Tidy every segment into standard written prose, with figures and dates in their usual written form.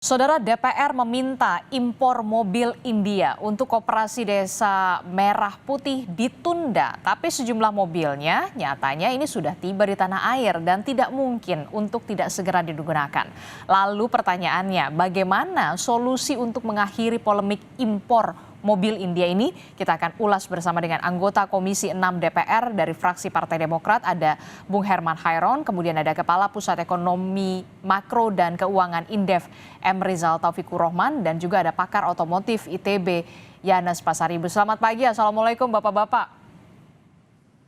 Saudara DPR meminta impor mobil India untuk Koperasi Desa Merah Putih ditunda, tapi sejumlah mobilnya nyatanya ini sudah tiba di tanah air dan tidak mungkin untuk tidak segera digunakan. Lalu pertanyaannya, bagaimana solusi untuk mengakhiri polemik impor mobil India ini? Kita akan ulas bersama dengan anggota Komisi 6 DPR dari fraksi Partai Demokrat, ada Bung Herman Hairon, kemudian ada Kepala Pusat Ekonomi Makro dan Keuangan Indef M. Rizal Taufikur Rohman, dan juga ada pakar otomotif ITB Yanes Pasaribu. Selamat pagi, Assalamualaikum Bapak-Bapak.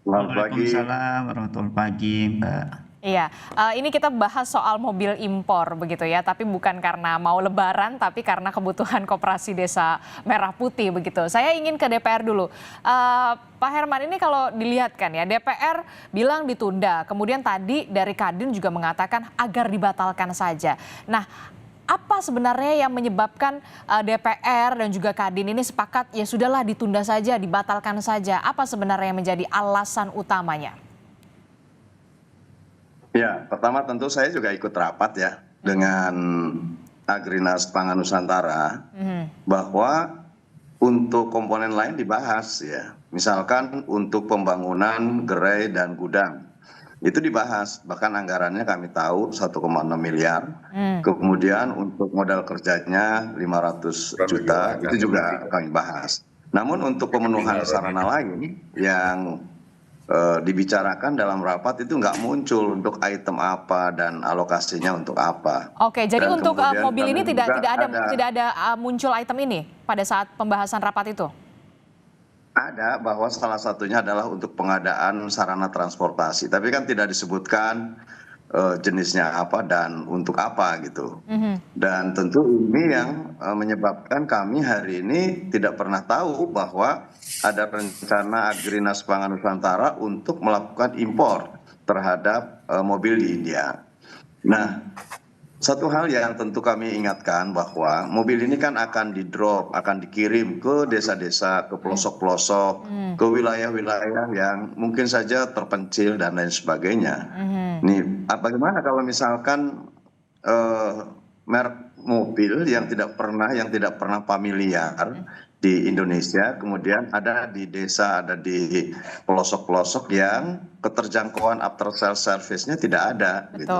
Selamat pagi. Waalaikumsalam warahmatullahi pagi, Mbak. Iya, ini kita bahas soal mobil impor begitu ya, tapi bukan karena mau lebaran, tapi karena kebutuhan Koperasi Desa Merah Putih begitu. Saya ingin ke DPR dulu. Pak Herman, ini kalau dilihat kan ya, DPR bilang ditunda, kemudian tadi dari Kadin juga mengatakan agar dibatalkan saja. Nah, apa sebenarnya yang menyebabkan DPR dan juga Kadin ini sepakat ya sudahlah ditunda saja, dibatalkan saja? Apa sebenarnya yang menjadi alasan utamanya? Ya, pertama tentu saya juga ikut rapat ya dengan Agrinas Pangan Nusantara bahwa untuk komponen lain dibahas ya. Misalkan untuk pembangunan gerai dan gudang itu dibahas, bahkan anggarannya kami tahu 1,6 miliar. Kemudian untuk modal kerjanya 500 juta itu juga kami bahas. Namun untuk pemenuhan sarana lain yang dibicarakan dalam rapat itu nggak muncul untuk item apa dan alokasinya untuk apa. Oke, jadi Dan untuk mobil ini tidak ada ada muncul item ini pada saat pembahasan rapat itu? Ada, bahwa salah satunya adalah untuk pengadaan sarana transportasi, tapi kan tidak disebutkan jenisnya apa dan untuk apa gitu. Dan tentu ini yang menyebabkan kami hari ini tidak pernah tahu bahwa ada rencana Agrinas Pangan Nusantara untuk melakukan impor terhadap mobil di India. Nah, satu hal yang tentu kami ingatkan bahwa mobil ini kan akan di-drop, akan dikirim ke desa-desa, ke pelosok-pelosok, ke wilayah-wilayah yang mungkin saja terpencil dan lain sebagainya. Nih, bagaimana kalau misalkan merek mobil yang tidak pernah familiar di Indonesia, kemudian ada di desa, ada di pelosok-pelosok yang keterjangkauan after sales service-nya tidak ada. Betul. Gitu.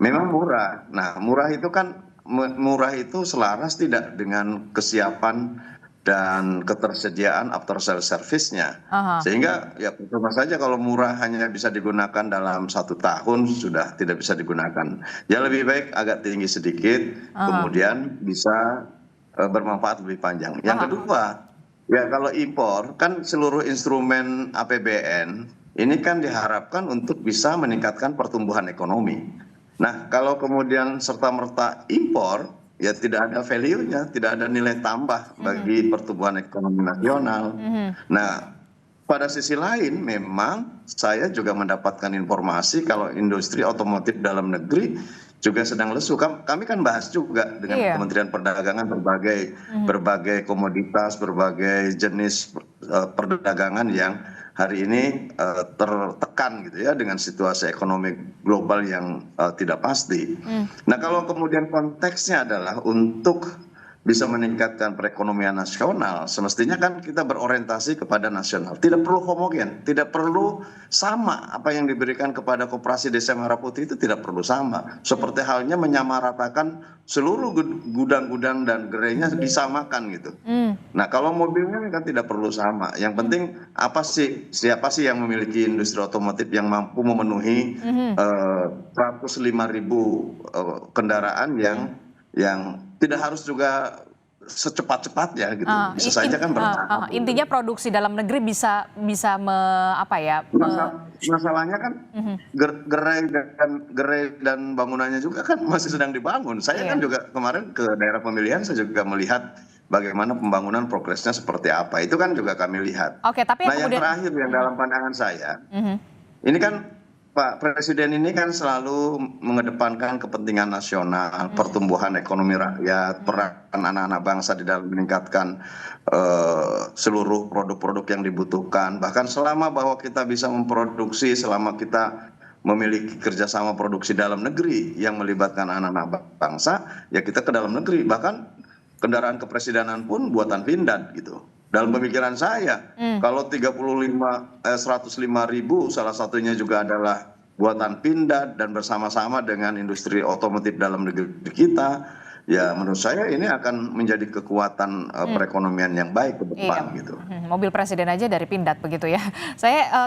Memang murah. Nah, murah itu selaras tidak dengan kesiapan dan ketersediaan after sales service-nya. Sehingga ya percuma saja kalau murah hanya bisa digunakan dalam 1 tahun sudah tidak bisa digunakan. Ya lebih baik agak tinggi sedikit, kemudian bisa bermanfaat lebih panjang. Yang kedua, ya kalau impor kan seluruh instrumen APBN ini kan diharapkan untuk bisa meningkatkan pertumbuhan ekonomi. Nah, kalau kemudian serta-merta impor, ya tidak ada value-nya, tidak ada nilai tambah bagi pertumbuhan ekonomi nasional. Nah, pada sisi lain memang saya juga mendapatkan informasi kalau industri otomotif dalam negeri juga sedang lesu. Kami kan bahas juga dengan Kementerian Perdagangan berbagai komoditas, berbagai jenis perdagangan yang hari ini tertekan gitu ya dengan situasi ekonomi global yang tidak pasti. Nah, kalau kemudian konteksnya adalah untuk bisa meningkatkan perekonomian nasional, semestinya kan kita berorientasi kepada nasional. Tidak perlu homogen, tidak perlu sama. Apa yang diberikan kepada Koperasi Desa Merah Putih itu tidak perlu sama. Seperti halnya menyamaratakan seluruh gudang-gudang dan gerainya disamakan gitu. Nah, kalau mobilnya kan tidak perlu sama. Yang penting siapa sih yang memiliki industri otomotif yang mampu memenuhi 105.000 kendaraan yang tidak harus juga secepat-cepatnya gitu. Bisa saja kan bertahap. Intinya produksi dalam negeri bisa Masalahnya kan gerai dan bangunannya juga kan masih sedang dibangun. Saya kan juga kemarin ke daerah pemilihan, saya juga melihat bagaimana pembangunan progresnya seperti apa. Itu kan juga kami lihat. Oke, tapi yang terakhir yang dalam pandangan saya, ini kan Pak Presiden ini kan selalu mengedepankan kepentingan nasional, pertumbuhan ekonomi rakyat, peran anak-anak bangsa di dalam meningkatkan seluruh produk-produk yang dibutuhkan. Bahkan selama bahwa kita bisa memproduksi, selama kita memiliki kerjasama produksi dalam negeri yang melibatkan anak-anak bangsa, ya kita ke dalam negeri. Bahkan kendaraan kepresidenan pun buatan Pindad gitu. Dalam pemikiran saya, kalau 105.000 salah satunya juga adalah buatan Pindad dan bersama-sama dengan industri otomotif dalam negeri kita, ya menurut saya ini akan menjadi kekuatan perekonomian yang baik ke depan gitu. Mobil presiden aja dari Pindad begitu ya.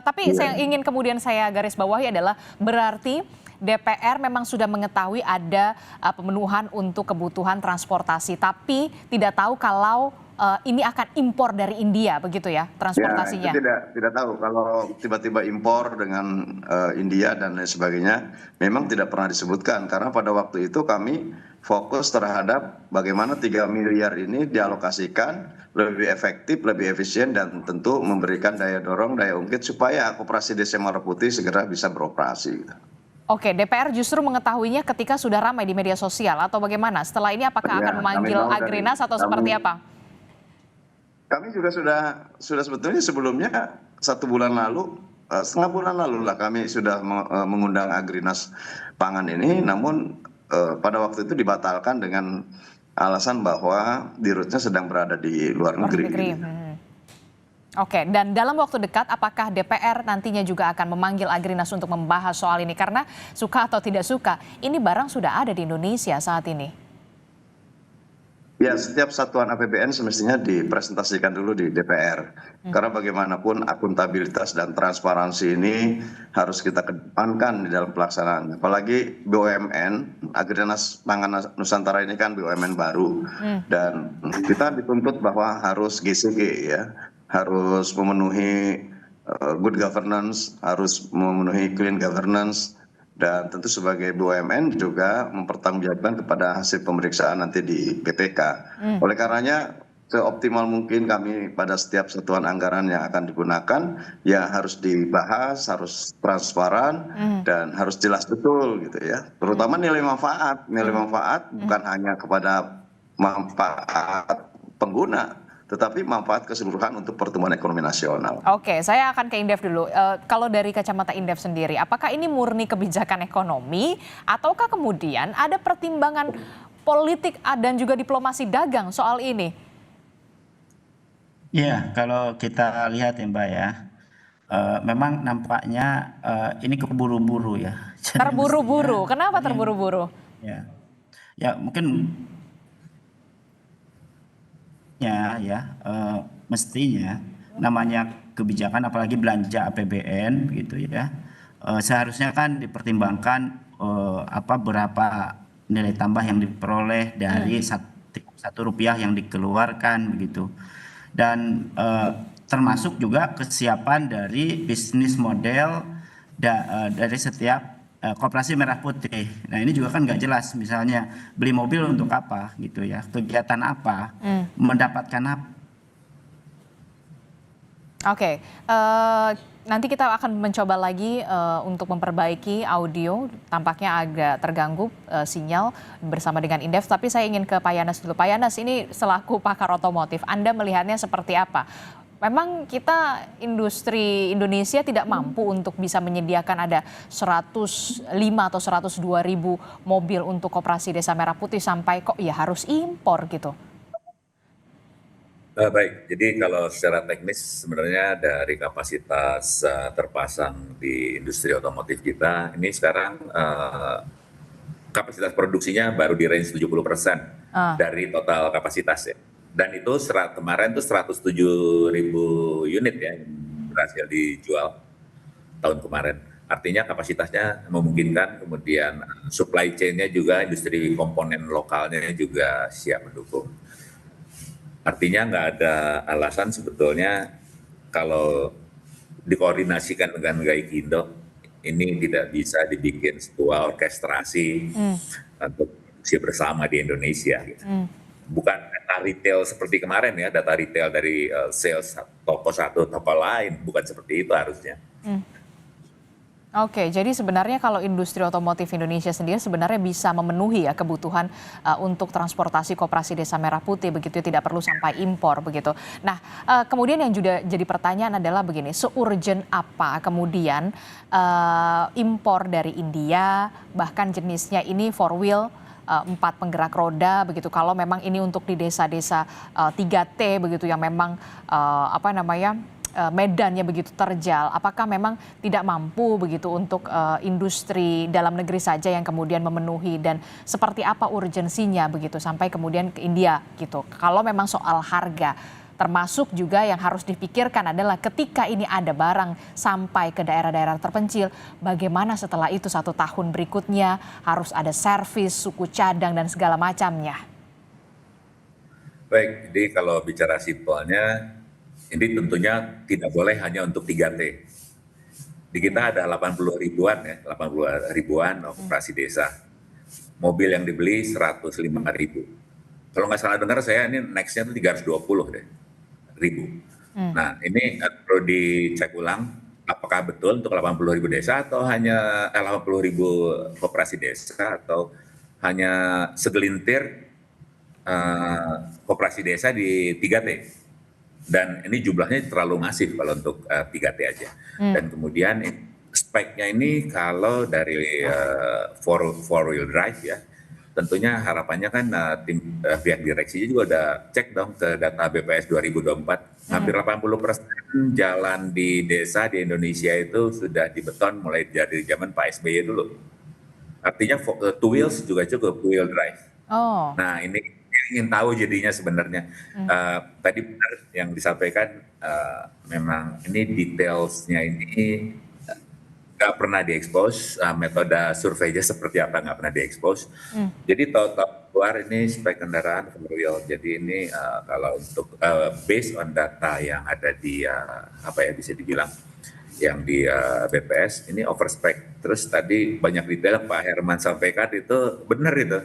Tapi saya ingin kemudian saya garis bawahi adalah berarti DPR memang sudah mengetahui ada pemenuhan untuk kebutuhan transportasi, tapi tidak tahu kalau ini akan impor dari India begitu ya transportasinya. Ya, tidak tahu kalau tiba-tiba impor dengan India dan lain sebagainya, memang tidak pernah disebutkan karena pada waktu itu kami fokus terhadap bagaimana 3 miliar ini dialokasikan lebih efektif, lebih efisien dan tentu memberikan daya dorong, daya ungkit supaya Koperasi Desa Merah Putih segera bisa beroperasi. Oke, DPR justru mengetahuinya ketika sudah ramai di media sosial atau bagaimana? Setelah ini apakah akan memanggil Agrinas atau seperti apa? Kami juga sudah sebetulnya sebelumnya 1 bulan lalu, setengah bulan lalu lah kami sudah mengundang Agrinas Pangan ini, namun pada waktu itu dibatalkan dengan alasan bahwa dirutnya sedang berada di luar negeri. Oke, dan dalam waktu dekat apakah DPR nantinya juga akan memanggil Agrinas untuk membahas soal ini? Karena suka atau tidak suka, ini barang sudah ada di Indonesia saat ini. Ya, setiap satuan APBN semestinya dipresentasikan dulu di DPR. Karena bagaimanapun akuntabilitas dan transparansi ini harus kita kedepankan di dalam pelaksanaan. Apalagi BUMN, Agrinas Pangan Nusantara ini kan BUMN baru. Dan kita dituntut bahwa harus GCG ya, harus memenuhi good governance, harus memenuhi clean governance, dan tentu sebagai BUMN juga mempertanggungjawabkan kepada hasil pemeriksaan nanti di BPK. Oleh karenanya seoptimal mungkin kami pada setiap satuan anggaran yang akan digunakan ya harus dibahas, harus transparan dan harus jelas betul gitu ya. Terutama nilai manfaat bukan hanya kepada manfaat pengguna, tetapi manfaat keseluruhan untuk pertumbuhan ekonomi nasional. Oke, saya akan ke Indef dulu. Kalau dari kacamata Indef sendiri, apakah ini murni kebijakan ekonomi ataukah kemudian ada pertimbangan politik dan juga diplomasi dagang soal ini? Ya, kalau kita lihat ya Mbak ya, memang nampaknya ini keburu-buru ya. Terburu-buru, kenapa terburu-buru? Ya mungkin mestinya namanya kebijakan apalagi belanja APBN gitu ya, seharusnya kan dipertimbangkan berapa nilai tambah yang diperoleh dari satu rupiah yang dikeluarkan begitu, dan termasuk juga kesiapan dari bisnis model dari setiap Koperasi Merah Putih. Nah ini juga kan nggak jelas, misalnya beli mobil untuk apa gitu ya, kegiatan apa, mendapatkan apa. Oke, nanti kita akan mencoba lagi untuk memperbaiki audio, tampaknya agak terganggu sinyal bersama dengan Indef, tapi saya ingin ke Pak Yanas dulu. Pak Yanas, ini selaku pakar otomotif, Anda melihatnya seperti apa? Memang kita industri Indonesia tidak mampu untuk bisa menyediakan ada 105 atau 102 ribu mobil untuk Koperasi Desa Merah Putih sampai kok ya harus impor gitu. Baik, jadi kalau secara teknis sebenarnya dari kapasitas terpasang di industri otomotif kita, ini sekarang kapasitas produksinya baru di range 70% dari total kapasitas ya. Dan itu kemarin tuh 107.000 unit ya berhasil dijual tahun kemarin. Artinya kapasitasnya memungkinkan, kemudian supply chain-nya juga, industri komponen lokalnya juga siap mendukung. Artinya nggak ada alasan sebetulnya kalau dikoordinasikan dengan Gaikindo ini tidak bisa dibikin sebuah orkestrasi untuk produksi bersama di Indonesia. Gitu. Bukan data retail seperti kemarin ya, data retail dari sales toko satu toko lain, bukan seperti itu harusnya. Oke, jadi sebenarnya kalau industri otomotif Indonesia sendiri sebenarnya bisa memenuhi ya kebutuhan untuk transportasi Koperasi Desa Merah Putih begitu ya, tidak perlu sampai impor begitu. Nah, kemudian yang juga jadi pertanyaan adalah begini, seurgent apa kemudian impor dari India, bahkan jenisnya ini four wheel, 4 penggerak roda begitu. Kalau memang ini untuk di desa-desa 3T begitu yang memang apa namanya medannya begitu terjal, apakah memang tidak mampu begitu untuk industri dalam negeri saja yang kemudian memenuhi, dan seperti apa urgensinya begitu sampai kemudian ke India gitu. Kalau memang soal harga, termasuk juga yang harus dipikirkan adalah ketika ini ada barang sampai ke daerah-daerah terpencil, bagaimana setelah itu 1 tahun berikutnya harus ada servis, suku cadang dan segala macamnya. Baik, jadi kalau bicara simpelnya, ini tentunya tidak boleh hanya untuk 3T. Di kita ada 80 ribuan ya, 80 ribuan operasi desa. Mobil yang dibeli 105 ribu. Kalau nggak salah dengar saya ini next-nya itu 320 deh, ribu. Nah ini perlu dicek ulang, apakah betul untuk 80 ribu desa atau hanya 80 ribu koperasi desa atau hanya segelintir koperasi desa di 3T. Dan ini jumlahnya terlalu masif kalau untuk 3T aja. Dan kemudian speknya ini kalau dari four wheel drive ya, tentunya harapannya kan pihak direksinya juga udah cek dong ke data BPS 2024. Hampir 80% jalan di desa di Indonesia itu sudah dibeton mulai dari zaman Pak SBY dulu. Artinya two wheels juga cukup, two wheel drive. Oh. Nah ini ingin tahu jadinya sebenarnya. Tadi benar yang disampaikan, memang ini detailsnya ini nggak pernah diekspos, metode surveinya seperti apa nggak pernah diekspos. Jadi total keluar ini spek kendaraan four wheel. Jadi ini kalau untuk based on data yang ada di apa ya bisa dibilang yang di BPS ini over spec. Terus tadi banyak detail Pak Herman sampaikan itu benar itu.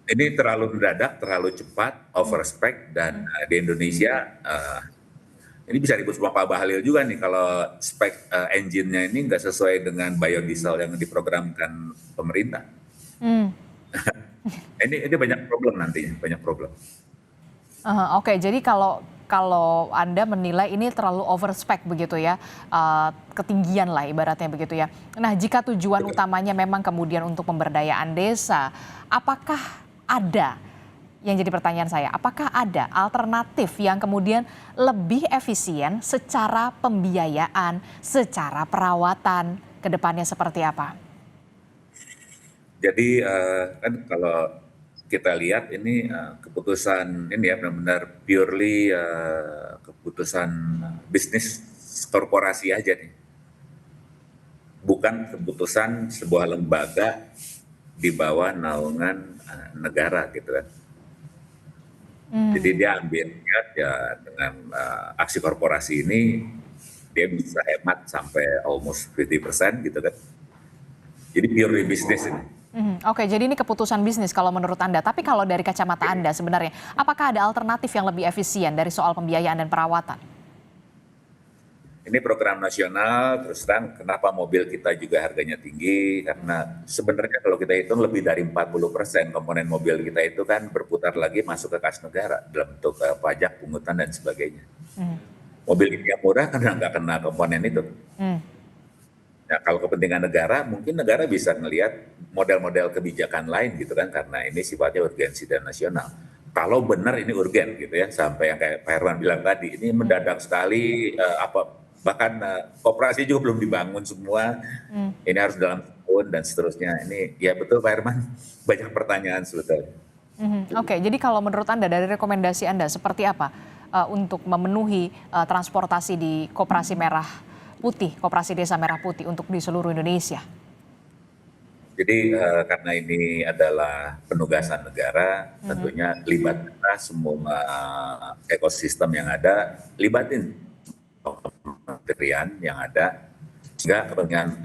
Ini terlalu mendadak, terlalu cepat, over spec, dan di Indonesia ini bisa ribut sama Pak Bahlil juga nih kalau spek engine-nya ini nggak sesuai dengan biodiesel yang diprogramkan pemerintah. Ini banyak problem nantinya, banyak problem. Oke, jadi kalau Anda menilai ini terlalu overspec begitu ya, ketinggian lah ibaratnya begitu ya. Nah, jika tujuan utamanya memang kemudian untuk pemberdayaan desa, apakah ada, yang jadi pertanyaan saya, apakah ada alternatif yang kemudian lebih efisien secara pembiayaan, secara perawatan, ke depannya seperti apa? Jadi kan kalau kita lihat ini keputusan ini ya benar-benar purely keputusan bisnis korporasi aja nih. Bukan keputusan sebuah lembaga di bawah naungan negara gitu kan. Jadi dia ambilnya ya dengan aksi korporasi ini dia bisa hemat sampai almost 50% gitu kan. Jadi purely bisnis ini. Oke, jadi ini keputusan bisnis kalau menurut Anda. Tapi kalau dari kacamata Anda sebenarnya, apakah ada alternatif yang lebih efisien dari soal pembiayaan dan perawatan? Ini program nasional, terus terang kenapa mobil kita juga harganya tinggi, karena sebenarnya kalau kita hitung lebih dari 40% komponen mobil kita itu kan berputar lagi masuk ke kas negara dalam bentuk pajak, pungutan, dan sebagainya. Mobil ini yang murah karena nggak kena komponen itu. Nah, kalau kepentingan negara, mungkin negara bisa melihat model-model kebijakan lain gitu kan, karena ini sifatnya urgensi dan nasional. Kalau benar ini urgen gitu ya, sampai yang kayak Pak Herman bilang tadi, ini mendadak sekali, bahkan koperasi juga belum dibangun semua, ini harus dalam tahun dan seterusnya. Ini ya betul Pak Herman, banyak pertanyaan sebetulnya. Oke, jadi kalau menurut Anda, dari rekomendasi Anda seperti apa untuk memenuhi transportasi di Koperasi Merah Putih, Koperasi Desa Merah Putih untuk di seluruh Indonesia? Jadi karena ini adalah penugasan negara, tentunya libatkan semua ekosistem yang ada, libatin kementerian yang ada, sehingga kepentingan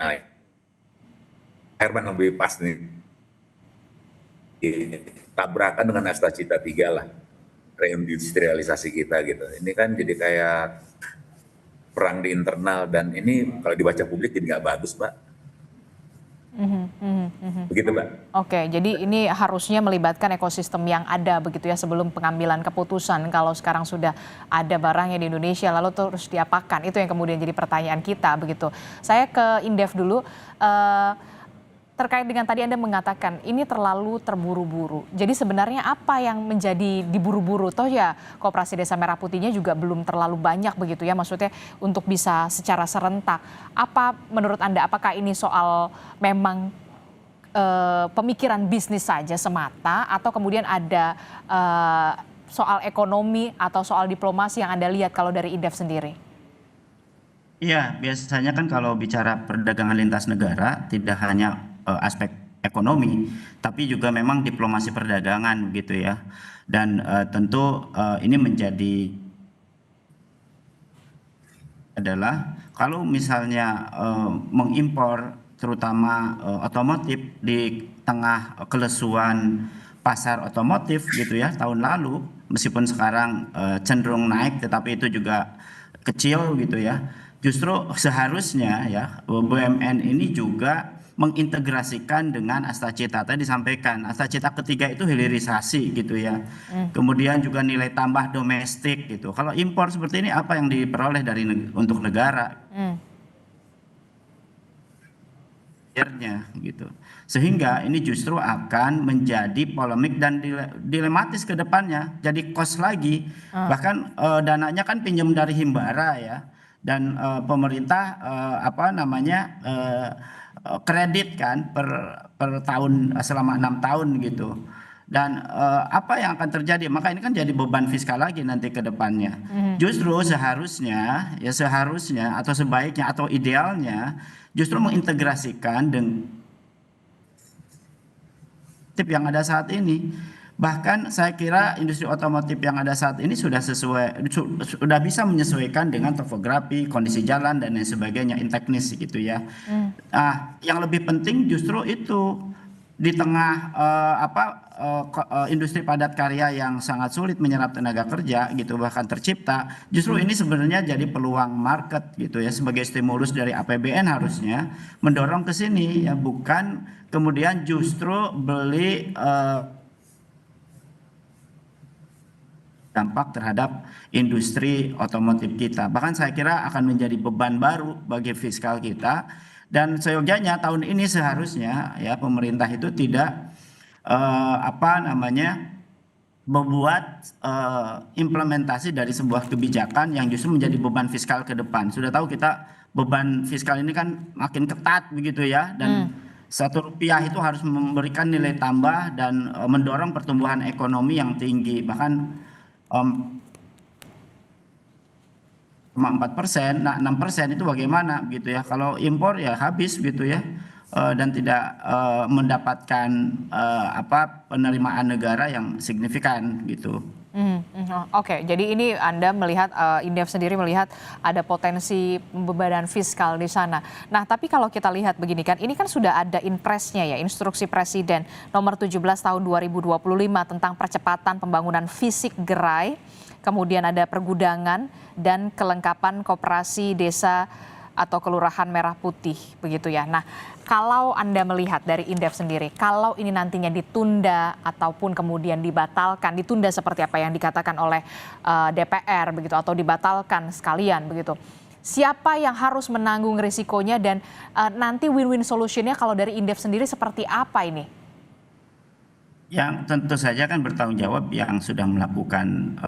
Herman lebih pas nih tabrakan dengan Astra Cita 3 lah, reindustrialisasi kita gitu. Ini kan jadi kayak perang di internal, dan ini kalau dibaca publik jadi nggak bagus, Mbak. Begitu, Mbak. Oke, jadi ini harusnya melibatkan ekosistem yang ada begitu ya sebelum pengambilan keputusan. Kalau sekarang sudah ada barangnya di Indonesia, lalu terus diapakan? Itu yang kemudian jadi pertanyaan kita begitu. Saya ke Indef dulu. Terkait dengan tadi Anda mengatakan ini terlalu terburu-buru. Jadi sebenarnya apa yang menjadi diburu-buru? Toh ya Koperasi Desa Merah Putihnya juga belum terlalu banyak begitu ya, maksudnya untuk bisa secara serentak. Apa menurut Anda, apakah ini soal memang pemikiran bisnis saja semata, atau kemudian ada soal ekonomi atau soal diplomasi yang Anda lihat kalau dari Indef sendiri? Iya, biasanya kan kalau bicara perdagangan lintas negara tidak hanya aspek ekonomi, tapi juga memang diplomasi perdagangan begitu ya. Dan tentu ini menjadi adalah kalau misalnya mengimpor terutama otomotif di tengah kelesuan pasar otomotif gitu ya tahun lalu, meskipun sekarang cenderung naik tetapi itu juga kecil gitu ya. Justru seharusnya ya BUMN ini juga mengintegrasikan dengan Astacita. Tadi disampaikan Astacita ketiga itu hilirisasi gitu ya. Kemudian juga nilai tambah domestik gitu. Kalau impor seperti ini apa yang diperoleh dari untuk negara? Gitu. Sehingga ini justru akan menjadi polemik dan dilematis ke depannya. Jadi kos lagi. Bahkan dananya kan pinjam dari Himbara ya. Dan pemerintah kredit kan per tahun selama 6 tahun gitu. Dan apa yang akan terjadi? Maka ini kan jadi beban fiskal lagi nanti ke depannya. Justru seharusnya atau sebaiknya atau idealnya justru mengintegrasikan dengan yang ada saat ini. Bahkan saya kira industri otomotif yang ada saat ini sudah bisa menyesuaikan dengan topografi, kondisi jalan dan lain sebagainya, teknis gitu ya. Nah, yang lebih penting justru itu di tengah industri padat karya yang sangat sulit menyerap tenaga kerja gitu, bahkan tercipta, justru ini sebenarnya jadi peluang market gitu ya, sebagai stimulus dari APBN harusnya mendorong ke sini ya, bukan kemudian justru beli dampak terhadap industri otomotif kita. Bahkan saya kira akan menjadi beban baru bagi fiskal kita, dan seyogyanya tahun ini seharusnya ya pemerintah itu tidak membuat implementasi dari sebuah kebijakan yang justru menjadi beban fiskal ke depan. Sudah tahu kita beban fiskal ini kan makin ketat begitu ya, dan Rp1 itu harus memberikan nilai tambah dan mendorong pertumbuhan ekonomi yang tinggi. Bahkan 4%, nah 6% itu bagaimana gitu ya? Kalau impor ya habis gitu ya, dan tidak mendapatkan penerimaan negara yang signifikan gitu. Oke, jadi ini Anda melihat, Indef sendiri melihat ada potensi pembebanan fiskal di sana. Nah, tapi kalau kita lihat begini kan, ini kan sudah ada Inpresnya ya, Instruksi Presiden nomor 17 tahun 2025 tentang percepatan pembangunan fisik gerai, kemudian ada pergudangan dan kelengkapan koperasi desa atau kelurahan Merah Putih begitu ya. Nah, kalau Anda melihat dari Indef sendiri, kalau ini nantinya ditunda ataupun kemudian dibatalkan, ditunda seperti apa yang dikatakan oleh DPR begitu, atau dibatalkan sekalian begitu, siapa yang harus menanggung risikonya, dan nanti win-win solutionnya kalau dari Indef sendiri seperti apa ini? Yang tentu saja kan bertanggung jawab yang sudah melakukan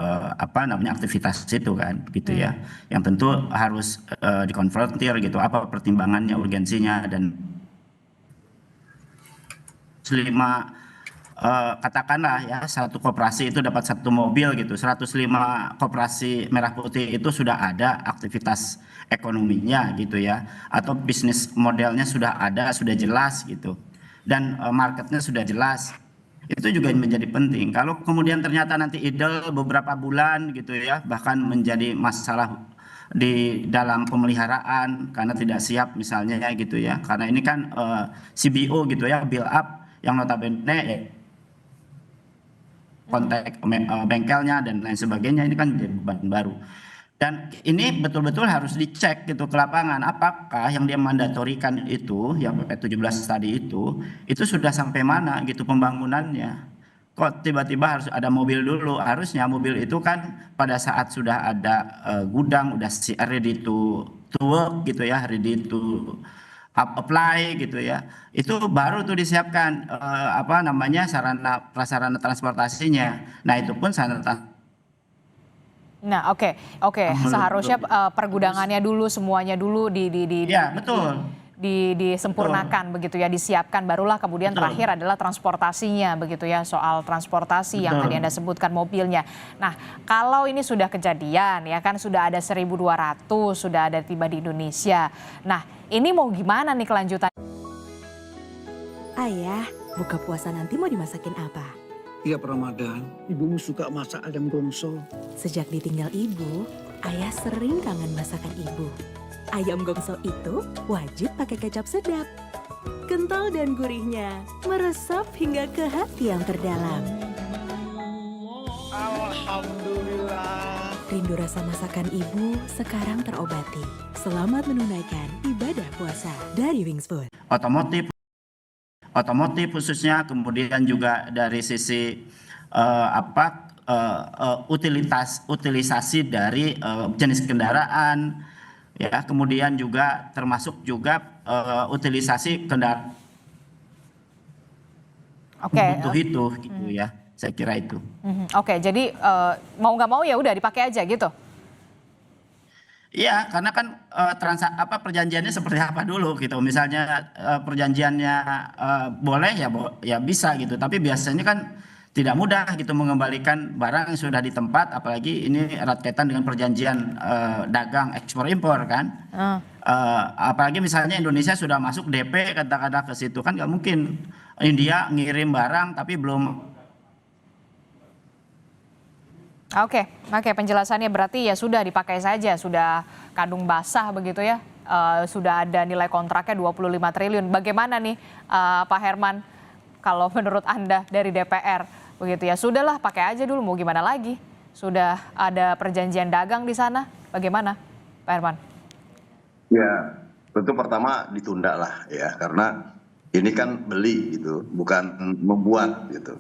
aktivitas itu kan gitu ya, yang tentu harus dikonfrontir gitu, apa pertimbangannya, urgensinya, dan katakanlah ya satu koperasi itu dapat satu mobil gitu, 105 koperasi Merah Putih itu sudah ada aktivitas ekonominya gitu ya, atau bisnis modelnya sudah ada, sudah jelas gitu, dan marketnya sudah jelas. Itu juga menjadi penting. Kalau kemudian ternyata nanti idle beberapa bulan gitu ya, bahkan menjadi masalah di dalam pemeliharaan karena tidak siap misalnya ya gitu ya, karena ini kan CBO gitu ya, build up yang notabene kontak bengkelnya dan lain sebagainya, ini kan jadi beban baru. Dan ini betul-betul harus dicek gitu ke lapangan, apakah yang dia mandatorikan itu, yang PP 17 tadi itu sudah sampai mana gitu pembangunannya. Kok tiba-tiba harus ada mobil dulu? Harusnya mobil itu kan pada saat sudah ada gudang, udah ready to work gitu ya, ready to apply gitu ya. Itu baru tuh disiapkan apa namanya sarana prasarana transportasinya. Nah, itu pun sarana. Nah, oke, seharusnya pergudangannya dulu, semuanya dulu Ya, betul. disempurnakan begitu ya, disiapkan, barulah kemudian Betul. terakhir adalah transportasinya begitu ya, soal transportasi yang Betul. tadi Anda sebutkan mobilnya. Nah, kalau ini sudah kejadian ya kan, sudah ada 1.200 sudah ada tiba di Indonesia. Nah, ini mau gimana nih kelanjutan? Ayah, buka puasa nanti mau dimasakin apa? Tiap Ramadan, ibumu suka masak ayam gongso. Sejak ditinggal ibu, ayah sering kangen masakan ibu. Ayam gongso itu wajib pakai kecap sedap. Kental dan gurihnya meresap hingga ke hati yang terdalam. Alhamdulillah. Rindu rasa masakan ibu sekarang terobati. Selamat menunaikan ibadah puasa dari Wings Food. Otomotif khususnya, kemudian juga dari sisi utilisasi dari jenis kendaraan, ya, kemudian juga termasuk juga utilisasi kendaraan butuh itu gitu ya, saya kira itu. Oke, jadi mau nggak mau ya udah dipakai aja gitu. Iya, karena kan perjanjiannya seperti apa dulu gitu. Misalnya perjanjiannya boleh ya bisa gitu. Tapi biasanya kan tidak mudah gitu mengembalikan barang yang sudah di tempat, apalagi ini erat kaitan dengan perjanjian dagang ekspor impor kan. Apalagi misalnya Indonesia sudah masuk DP kata-kata ke situ, kan nggak mungkin India ngirim barang tapi belum. Oke, penjelasannya berarti ya sudah dipakai saja, sudah kandung basah begitu ya, sudah ada nilai kontraknya 25 triliun. Bagaimana nih Pak Herman, kalau menurut Anda dari DPR begitu ya, sudahlah pakai aja dulu, mau gimana lagi? Sudah ada perjanjian dagang di sana, bagaimana Pak Herman? Ya, tentu pertama ditunda lah ya, karena ini kan beli gitu, bukan membuat gitu.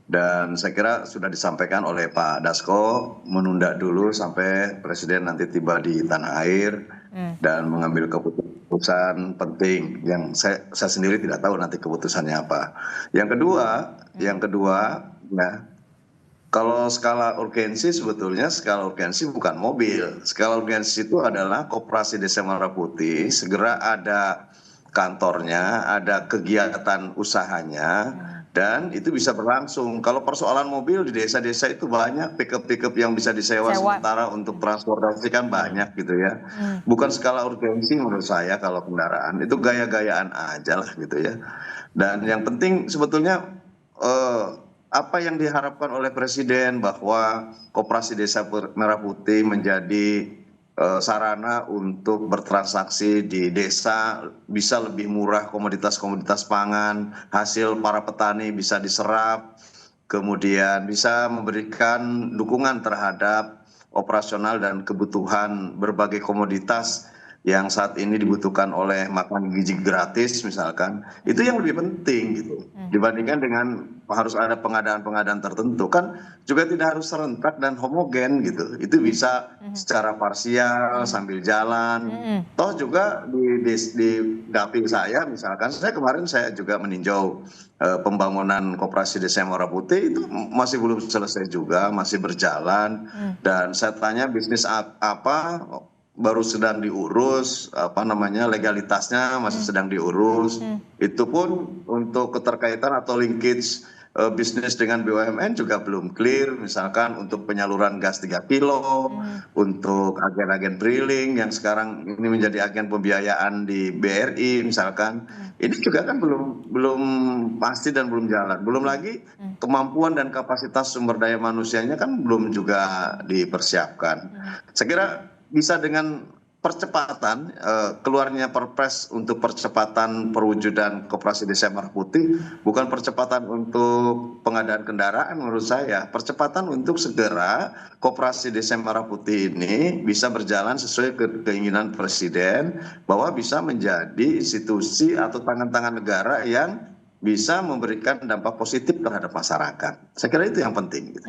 Dan saya kira sudah disampaikan oleh Pak Dasko, menunda dulu sampai Presiden nanti tiba di tanah air dan mengambil keputusan penting yang saya sendiri tidak tahu nanti keputusannya apa. Yang kedua ya, kalau skala urgensi sebetulnya skala urgensi bukan mobil. Skala urgensi itu adalah Koperasi Desa Merah Putih segera ada kantornya, ada kegiatan usahanya, dan itu bisa berlangsung. Kalau persoalan mobil di desa-desa itu banyak pickup yang bisa disewa sementara untuk transportasi kan banyak gitu ya. Bukan skala urgensi menurut saya kalau kendaraan, itu gaya-gayaan aja lah gitu ya. Dan yang penting sebetulnya apa yang diharapkan oleh Presiden bahwa Koperasi Desa Merah Putih menjadi sarana untuk bertransaksi di desa, bisa lebih murah komoditas-komoditas pangan, hasil para petani bisa diserap, kemudian bisa memberikan dukungan terhadap operasional dan kebutuhan berbagai komoditas yang saat ini dibutuhkan oleh makan gizi gratis misalkan, itu yang lebih penting gitu dibandingkan dengan harus ada pengadaan tertentu. Kan juga tidak harus serentak dan homogen gitu, itu bisa secara parsial sambil jalan. Toh juga di dapil saya misalkan, kemarin saya juga meninjau pembangunan Koperasi Desa Merah Putih, itu masih belum selesai juga, masih berjalan. Dan saya tanya bisnis apa, baru sedang diurus, legalitasnya masih sedang diurus. Itu pun untuk keterkaitan atau linkage bisnis dengan BUMN juga belum clear, misalkan untuk penyaluran gas 3 kilo, untuk agen-agen drilling yang sekarang ini menjadi agen pembiayaan di BRI misalkan, ini juga kan belum pasti dan belum jalan. Belum lagi kemampuan dan kapasitas sumber daya manusianya kan belum juga dipersiapkan. Saya kira bisa dengan percepatan keluarnya Perpres untuk percepatan perwujudan Koperasi Desa Merah Putih bukan percepatan untuk pengadaan kendaraan menurut saya, percepatan untuk segera Koperasi Desa Merah Putih ini bisa berjalan sesuai keinginan Presiden bahwa bisa menjadi institusi atau tangan-tangan negara yang bisa memberikan dampak positif terhadap masyarakat. Saya kira itu yang penting. Gitu.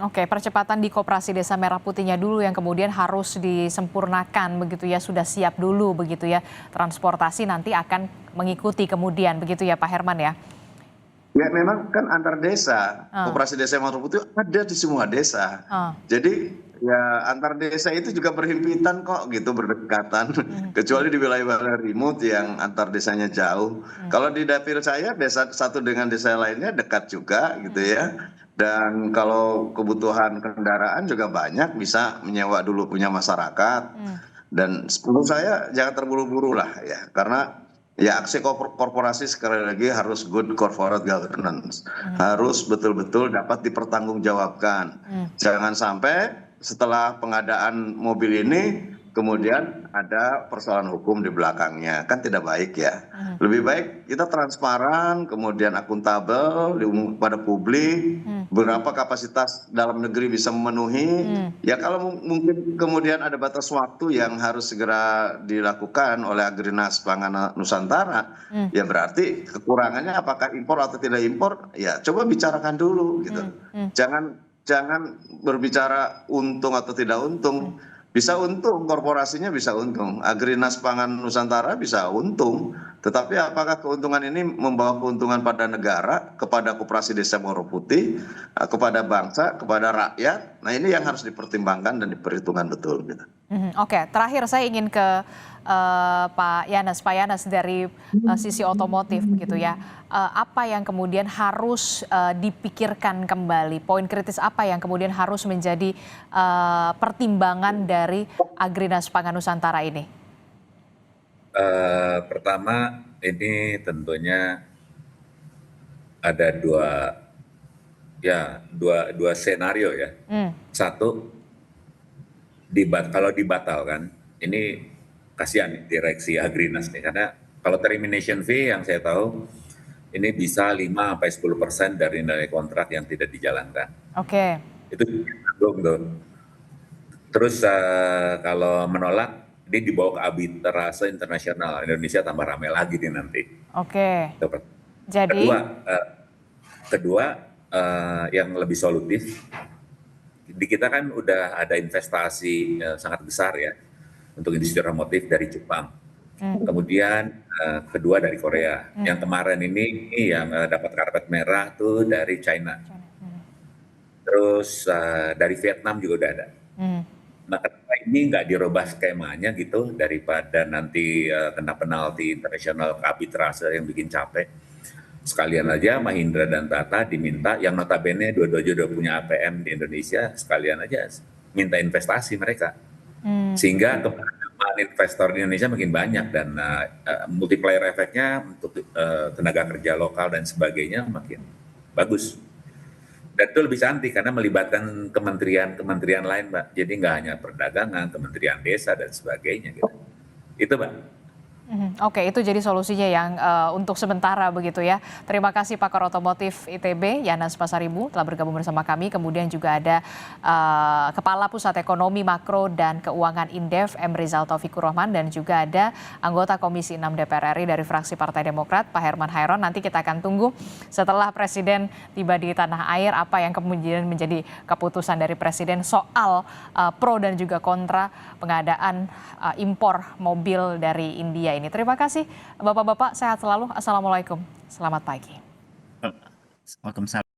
Oke, percepatan di Koperasi Desa Merah Putihnya dulu yang kemudian harus disempurnakan begitu ya, sudah siap dulu begitu ya. Transportasi nanti akan mengikuti kemudian begitu ya Pak Herman ya. Ya memang kan antar desa, Koperasi Desa Merah Putih ada di semua desa. Jadi ya antar desa itu juga berhimpitan kok gitu, berdekatan. Kecuali di wilayah-wilayah remote yang antar desanya jauh. Kalau di dapil saya desa satu dengan desa lainnya dekat juga gitu ya. Dan kalau kebutuhan kendaraan juga banyak, bisa menyewa dulu punya masyarakat. Dan menurut saya jangan terburu-buru lah ya, karena ya aksi korporasi sekali lagi harus good corporate governance, harus betul-betul dapat dipertanggungjawabkan. Jangan sampai setelah pengadaan mobil ini kemudian ada persoalan hukum di belakangnya, kan tidak baik ya. Lebih baik kita transparan, kemudian akuntabel pada publik, berapa kapasitas dalam negeri bisa memenuhi. Ya kalau mungkin kemudian ada batas waktu yang harus segera dilakukan oleh Agrinas Pangan Nusantara, ya berarti kekurangannya apakah impor atau tidak impor, ya coba bicarakan dulu gitu. Jangan berbicara untung atau tidak untung. Bisa untung, korporasinya bisa untung, Agrinas Pangan Nusantara bisa untung, tetapi apakah keuntungan ini membawa keuntungan pada negara, kepada Koperasi Desa Merah Putih, kepada bangsa, kepada rakyat? Nah ini yang harus dipertimbangkan dan diperhitungkan betul. Gitu. Oke, terakhir saya ingin ke Pak Yanes dari sisi otomotif begitu ya. Apa yang kemudian harus dipikirkan kembali? Poin kritis apa yang kemudian harus menjadi pertimbangan dari Agrinas Pangan Nusantara ini? Pertama, ini tentunya ada dua senario ya. Satu, kalau dibatalkan, ini kasihan direksi Agrinas nih, karena kalau termination fee yang saya tahu ini bisa 5-10% dari nilai kontrak yang tidak dijalankan. Oke. Itu belum tuh. Terus kalau menolak, ini dibawa ke arbitrase internasional. Indonesia tambah ramai lagi nih nanti. Oke. Jadi kedua yang lebih solutif, di kita kan udah ada investasi sangat besar ya untuk industri otomotif dari Jepang. Kemudian kedua dari Korea. Yang kemarin ini yang dapat karpet merah tuh dari China. Terus dari Vietnam juga udah ada. Nah, kenapa ini nggak dirubah skemanya gitu, daripada nanti kena penalti internasional ke arbitrase yang bikin capek. Sekalian aja Mahindra dan Tata diminta, yang notabene dua-dua udah punya APM di Indonesia, sekalian aja minta investasi mereka. Sehingga keberagaman investor di Indonesia makin banyak, dan multiplier efeknya untuk tenaga kerja lokal dan sebagainya makin bagus. Dan itu lebih cantik karena melibatkan kementerian lain, Mbak. Jadi nggak hanya perdagangan, kementerian desa dan sebagainya. Gitu. Itu, Mbak. Oke, itu jadi solusinya yang untuk sementara begitu ya. Terima kasih Pakar Otomotif ITB, Yanes Pasaribu telah bergabung bersama kami. Kemudian juga ada Kepala Pusat Ekonomi Makro dan Keuangan Indef, M. Rizal Taufikur Rahman, dan juga ada anggota Komisi 6 DPR RI dari fraksi Partai Demokrat, Pak Herman Hairon. Nanti kita akan tunggu setelah Presiden tiba di tanah air, apa yang kemudian menjadi keputusan dari Presiden soal pro dan juga kontra pengadaan impor mobil dari India ini. Terima kasih Bapak-bapak, sehat selalu. Assalamualaikum. Selamat pagi. Waalaikumsalam.